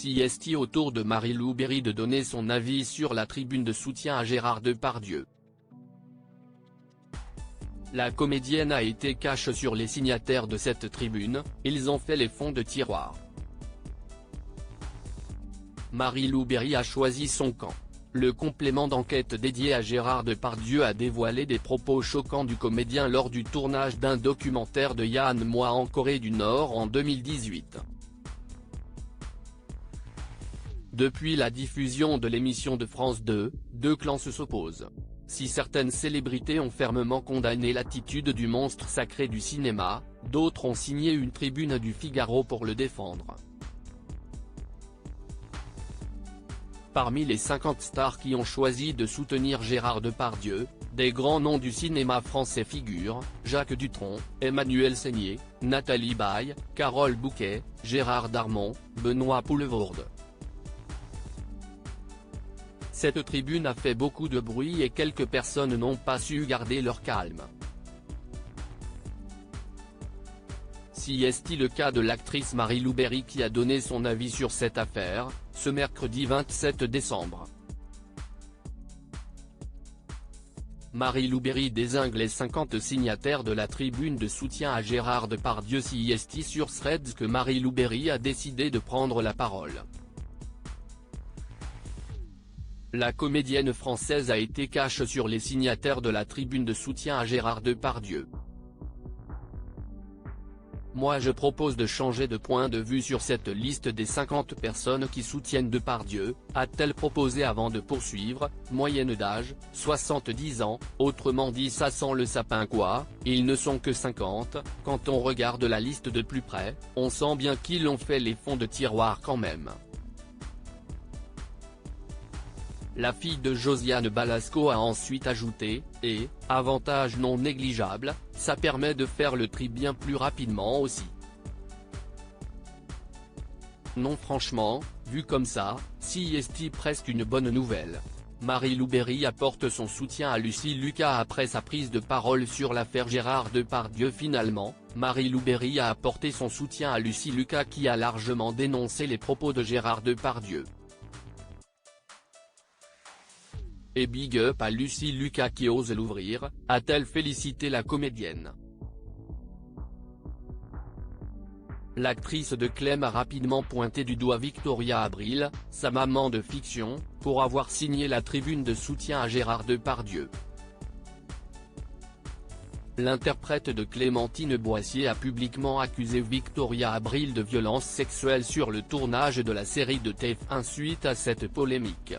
CST au tour de Marie-Lou Berry de donner son avis sur la tribune de soutien à Gérard Depardieu. La comédienne a été cash sur les signataires de cette tribune, ils ont fait les fonds de tiroir. Marie-Lou Berry a choisi son camp. Le complément d'enquête dédié à Gérard Depardieu a dévoilé des propos choquants du comédien lors du tournage d'un documentaire de Yann Moix en Corée du Nord en 2018. Depuis la diffusion de l'émission de France 2, deux clans s'opposent. Si certaines célébrités ont fermement condamné l'attitude du monstre sacré du cinéma, d'autres ont signé une tribune du Figaro pour le défendre. Parmi les 50 stars qui ont choisi de soutenir Gérard Depardieu, des grands noms du cinéma français figurent, Jacques Dutronc, Emmanuel Seigner, Nathalie Baye, Carole Bouquet, Gérard Darmon, Benoît Poelvoorde. Cette tribune a fait beaucoup de bruit et quelques personnes n'ont pas su garder leur calme. Si est-il le cas de l'actrice Marie-Lou Berry qui a donné son avis sur cette affaire, ce mercredi 27 décembre. Marie-Lou Berry désigne les 50 signataires de la tribune de soutien à Gérard Depardieu. Si est-il sur Threads que Marie-Lou Berry a décidé de prendre la parole. La comédienne française a été cash sur les signataires de la tribune de soutien à Gérard Depardieu. Moi je propose de changer de point de vue sur cette liste des 50 personnes qui soutiennent Depardieu, a-t-elle proposé avant de poursuivre, moyenne d'âge, 70 ans, autrement dit ça sent le sapin quoi, ils ne sont que 50, quand on regarde la liste de plus près, on sent bien qu'ils ont fait les fonds de tiroir quand même. La fille de Josiane Balasco a ensuite ajouté, et, avantage non négligeable, ça permet de faire le tri bien plus rapidement aussi. Non franchement, vu comme ça, si est presque une bonne nouvelle. Marie-Lou Berry apporte son soutien à Lucie Lucas après sa prise de parole sur l'affaire Gérard Depardieu. Finalement, Marie-Lou Berry a apporté son soutien à Lucie Lucas qui a largement dénoncé les propos de Gérard Depardieu. Et big up à Lucie Lucas qui ose l'ouvrir, a-t-elle félicité la comédienne. L'actrice de Clem a rapidement pointé du doigt Victoria Abril, sa maman de fiction, pour avoir signé la tribune de soutien à Gérard Depardieu. L'interprète de Clémentine Boissier a publiquement accusé Victoria Abril de violences sexuelles sur le tournage de la série de TF1 suite à cette polémique.